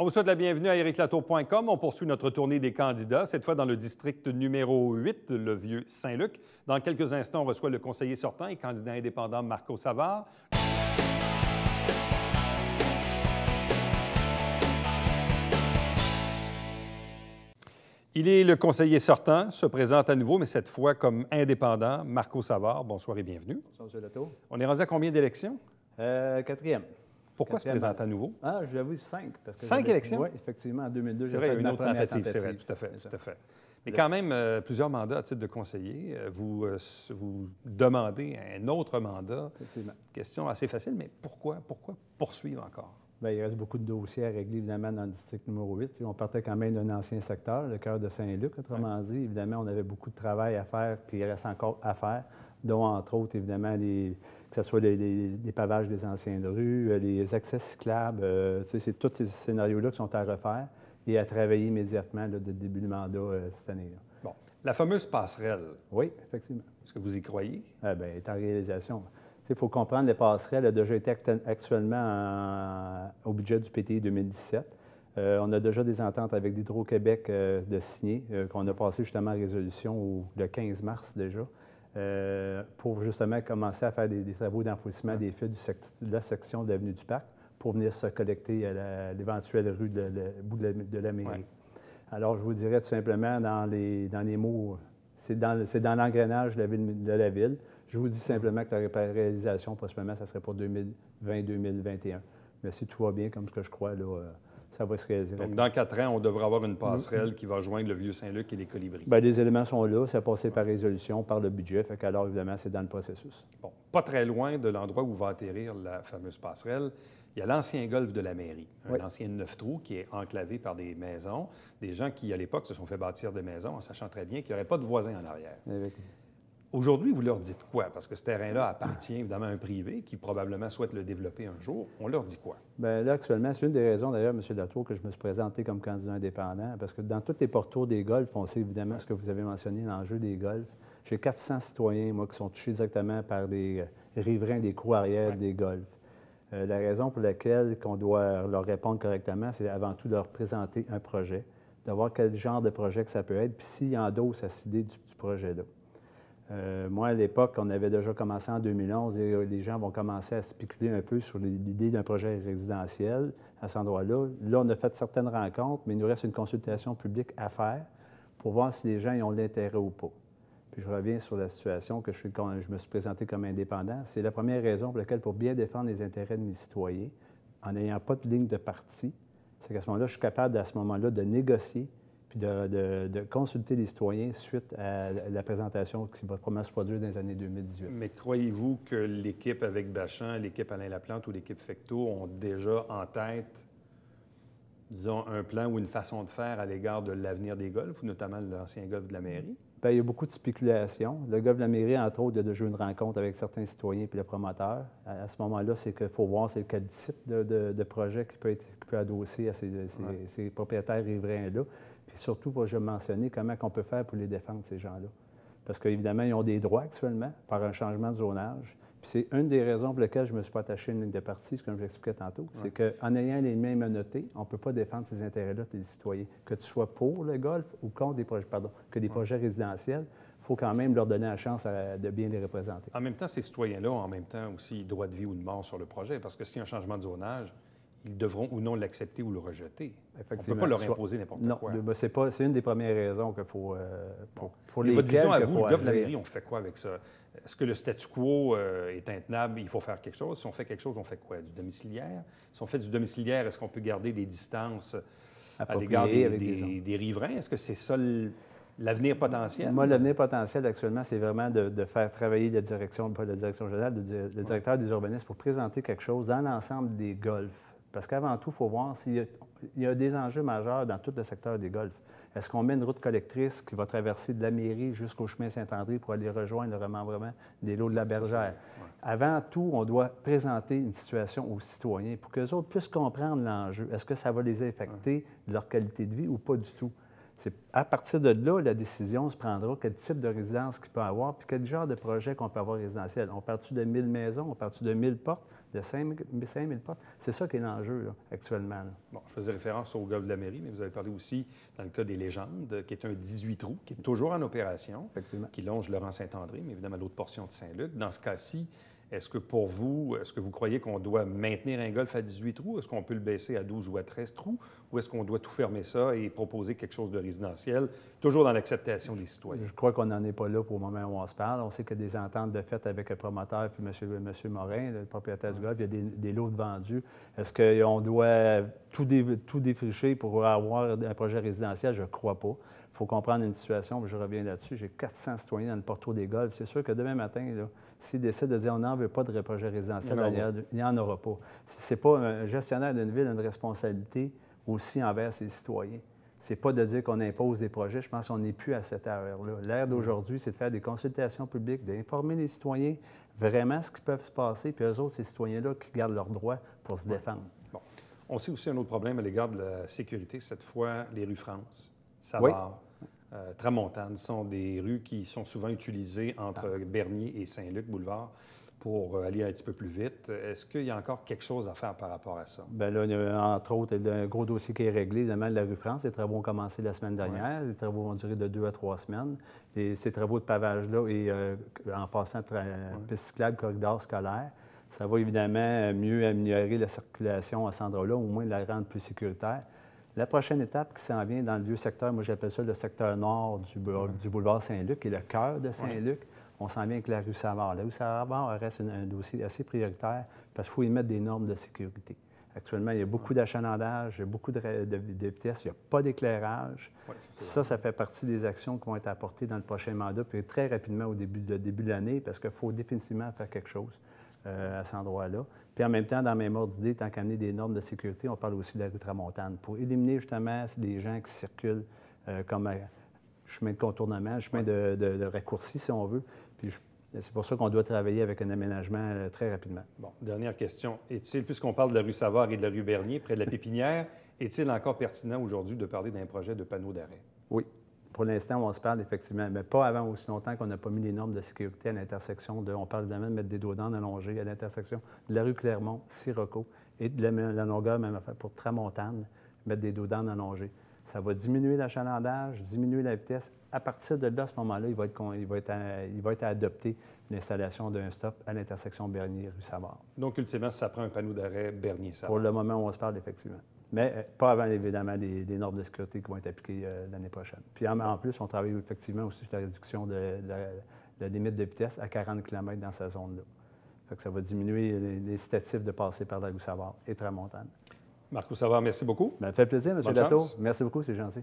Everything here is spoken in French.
On vous souhaite la bienvenue à ériclatour.com. On poursuit notre tournée des candidats, cette fois dans le district numéro 8, le Vieux-Saint-Luc. Dans quelques instants, on reçoit le conseiller sortant et candidat indépendant Marco Savard. Il est le conseiller sortant, se présente à nouveau, mais cette fois comme indépendant, Marco Savard. Bonsoir et bienvenue. Bonsoir, M. Latour. On est rendu à combien d'élections? Quatrième. Pourquoi se présenter à nouveau? Ah, je l'avoue, 5. Parce que 5 élections? Oui, effectivement, en 2002, c'est j'ai vrai, fait il y a ma une autre première tentative. C'est vrai, tout à fait. Mais quand même, plusieurs mandats à titre de conseiller. Vous demandez un autre mandat. Effectivement. Question assez facile, mais pourquoi poursuivre encore? Bien, il reste beaucoup de dossiers à régler, évidemment, dans le district numéro 8. On partait quand même d'un ancien secteur, le cœur de Saint-Luc, autrement dit. Évidemment, on avait beaucoup de travail à faire, puis il reste encore à faire, dont, entre autres, évidemment, que ce soit les pavages des anciennes rues, les accès cyclables. C'est tous ces scénarios-là qui sont à refaire et à travailler immédiatement là, dès le début du mandat cette année-là. Bon. La fameuse passerelle. Oui, effectivement. Est-ce que vous y croyez? Bien, elle est en réalisation. Il faut comprendre, les passerelles ont déjà été actuellement au budget du PTI 2017. On a déjà des ententes avec d'Hydro-Québec de signer, qu'on a passé justement en résolution le 15 mars déjà, pour justement commencer à faire des travaux d'enfouissement des fils de la section de l'avenue du Parc pour venir se collecter à l'éventuelle rue de la mairie. Ouais. Alors, je vous dirais tout simplement, dans les mots, c'est dans l'engrenage de la ville. Je vous dis simplement que la réalisation, possiblement, ça serait pour 2020-2021. Mais si tout va bien, comme ce que je crois, là, ça va se réaliser. Donc, dans 4 ans, on devrait avoir une passerelle qui va joindre le Vieux-Saint-Luc et les Colibris. Bien, les éléments sont là. Ça a passé par résolution, par le budget. Fait qu'alors, évidemment, c'est dans le processus. Bon, pas très loin de l'endroit où va atterrir la fameuse passerelle, il y a l'ancien golfe de la mairie, un ancien 9 trous qui est enclavé par des maisons, des gens qui, à l'époque, se sont fait bâtir des maisons en sachant très bien qu'il n'y aurait pas de voisins en arrière. Aujourd'hui, vous leur dites quoi? Parce que ce terrain-là appartient évidemment à un privé qui probablement souhaite le développer un jour. On leur dit quoi? Bien, là, actuellement, c'est une des raisons, d'ailleurs, M. Latour, que je me suis présenté comme candidat indépendant, parce que dans tous les pourtours des golfs, on sait évidemment ce que vous avez mentionné, l'enjeu des golfs. J'ai 400 citoyens, moi, qui sont touchés directement par des riverains des cours arrière des golfs. La raison pour laquelle on doit leur répondre correctement, c'est avant tout de leur présenter un projet, de voir quel genre de projet que ça peut être, puis s'ils endossent à cette idée du projet-là. Moi, à l'époque, on avait déjà commencé en 2011 et les gens vont commencer à spéculer un peu sur l'idée d'un projet résidentiel à cet endroit-là. Là, on a fait certaines rencontres, mais il nous reste une consultation publique à faire pour voir si les gens y ont l'intérêt ou pas. Puis je reviens sur la situation que je me suis présenté comme indépendant. C'est la première raison pour laquelle, pour bien défendre les intérêts de mes citoyens, en n'ayant pas de ligne de parti, c'est qu'à ce moment-là, je suis capable, à ce moment-là, de négocier puis de consulter les citoyens suite à la présentation qui va probablement se produire dans les années 2018. Mais croyez-vous que l'équipe avec Bachand, l'équipe Alain Laplante ou l'équipe Fecteau ont déjà en tête, disons, un plan ou une façon de faire à l'égard de l'avenir des golfs, ou notamment l'ancien golf de la mairie? Bien, il y a beaucoup de spéculations. Le golf de la mairie, entre autres, il y a déjà eu une rencontre avec certains citoyens et le promoteur. À ce moment-là, c'est qu'il faut voir c'est quel type de projet qui peut adosser à ces propriétaires riverains-là. Puis surtout, je vais mentionner comment on peut faire pour les défendre, ces gens-là. Parce qu'évidemment, ils ont des droits actuellement par un changement de zonage. Puis c'est une des raisons pour lesquelles je ne me suis pas attaché à une ligne de parti, ce que je vous expliquais tantôt. C'est qu'en ayant les mêmes menottés, on ne peut pas défendre ces intérêts-là des citoyens. Que tu sois pour le golf ou contre des projets, projets résidentiels, il faut quand même leur donner la chance de bien les représenter. En même temps, ces citoyens-là ont en même temps aussi droit de vie ou de mort sur le projet, parce que s'il y a un changement de zonage, ils devront ou non l'accepter ou le rejeter. On ne peut pas leur imposer n'importe quoi. Non, c'est une des premières raisons qu'il faut... pour les votre vision à vous, le golf de la mairie, on fait quoi avec ça? Est-ce que le statu quo est intenable? Il faut faire quelque chose. Si on fait quelque chose, on fait quoi? Du domiciliaire? Si on fait du domiciliaire, est-ce qu'on peut garder des distances à l'égard des riverains? Est-ce que c'est ça l'avenir potentiel? Moi, l'avenir potentiel, actuellement, c'est vraiment de faire travailler la direction, pas la direction générale, le directeur des urbanistes pour présenter quelque chose dans l'ensemble des golfs. Parce qu'avant tout, il faut voir s'il y a des enjeux majeurs dans tout le secteur des golfs. Est-ce qu'on met une route collectrice qui va traverser de la mairie jusqu'au chemin Saint-André pour aller rejoindre le remembrement des lots de la Bergère? Avant tout, on doit présenter une situation aux citoyens pour qu'eux autres puissent comprendre l'enjeu. Est-ce que ça va les affecter de leur qualité de vie ou pas du tout? À partir de là, la décision se prendra, quel type de résidence qu'il peut avoir, puis quel genre de projet qu'on peut avoir résidentiel. On part-tu de 1000 maisons, on part-tu de 1000 portes, de 5000 portes? C'est ça qui est l'enjeu là, actuellement. Là. Bon, je faisais référence au golfe de la Mairie, mais vous avez parlé aussi, dans le cas des Légendes, qui est un 18 trous, qui est toujours en opération, qui longe le rang Saint-André, mais évidemment l'autre portion de Saint-Luc. Dans ce cas-ci, est-ce que pour vous, est-ce que vous croyez qu'on doit maintenir un golfe à 18 trous? Est-ce qu'on peut le baisser à 12 ou à 13 trous? Ou est-ce qu'on doit tout fermer ça et proposer quelque chose de résidentiel, toujours dans l'acceptation des citoyens? Je crois qu'on n'en est pas là pour le moment où on se parle. On sait qu'il y a des ententes de fait avec le promoteur puis M. Morin, le propriétaire du golfe. Il y a des lots de vendus. Est-ce qu'on doit tout défricher pour avoir un projet résidentiel? Je ne crois pas. Il faut comprendre une situation, je reviens là-dessus. J'ai 400 citoyens dans le porto des golfs. C'est sûr que demain matin, s'ils décident de dire on n'en veut pas de projet résidentiel, il n'y en aura pas. Ce n'est pas un gestionnaire d'une ville une responsabilité aussi envers ses citoyens. Ce n'est pas de dire qu'on impose des projets. Je pense qu'on n'est plus à cette ère-là. L'ère d'aujourd'hui, c'est de faire des consultations publiques, d'informer les citoyens vraiment ce qui peut se passer, puis eux autres, ces citoyens-là, qui gardent leurs droits pour se défendre. Bon. On sait aussi un autre problème à l'égard de la sécurité, cette fois, les rues France, Savard, Tramontane sont des rues qui sont souvent utilisées entre Bernier et Saint-Luc, boulevard, pour aller un petit peu plus vite. Est-ce qu'il y a encore quelque chose à faire par rapport à ça? Bien là, il y a, entre autres, un gros dossier qui est réglé, évidemment, de la rue France. Les travaux ont commencé la semaine dernière. Les travaux vont durer de 2 à 3 semaines. Et ces travaux de pavage-là, et en passant piste cyclable, corridor scolaire, ça va évidemment mieux améliorer la circulation à cet endroit-là, au moins la rendre plus sécuritaire. La prochaine étape qui s'en vient dans le vieux secteur, moi j'appelle ça le secteur nord du boulevard Saint-Luc, qui est le cœur de Saint-Luc. On s'en vient avec la rue Savard. La rue Savard reste un dossier assez prioritaire parce qu'il faut y mettre des normes de sécurité. Actuellement, il y a beaucoup d'achalandage, il y a beaucoup de vitesse, il n'y a pas d'éclairage. Ça fait partie des actions qui vont être apportées dans le prochain mandat, puis très rapidement au début de l'année, parce qu'il faut définitivement faire quelque chose à cet endroit-là. Puis en même temps, dans la même ordre d'idée, tant qu'amener des normes de sécurité, on parle aussi de la rue Tramontane pour éliminer justement des gens qui circulent comme chemin de contournement, chemin de raccourci, si on veut. Puis c'est pour ça qu'on doit travailler avec un aménagement très rapidement. Bon, dernière question. Est-il, puisqu'on parle de la rue Savard et de la rue Bernier, près de la Pépinière, est-il encore pertinent aujourd'hui de parler d'un projet de panneau d'arrêt? Oui. Pour l'instant, on se parle effectivement, mais pas avant aussi longtemps qu'on n'a pas mis les normes de sécurité à l'intersection on parle évidemment de mettre des dos d'âne allongés à l'intersection de la rue Clermont, Sirocco et de la longueur, même affaire pour Tramontane, mettre des dos d'âne allongés. Ça va diminuer l'achalandage, diminuer la vitesse. À partir de là, à ce moment-là, il va être adopté l'installation d'un stop à l'intersection Bernier-Rue Savard. Donc, ultimement, ça prend un panneau d'arrêt Bernier-Savard. Pour le moment où on se parle, effectivement. Mais pas avant, évidemment, des normes de sécurité qui vont être appliquées l'année prochaine. Puis en plus, on travaille effectivement aussi sur la réduction de la limite de vitesse à 40 km dans cette zone-là. Fait que ça va diminuer l'incitatif de passer par la rue Savard et Tramontane. Marco Savard, merci beaucoup. Bien, ça fait plaisir, M. Latour. Merci beaucoup, c'est gentil.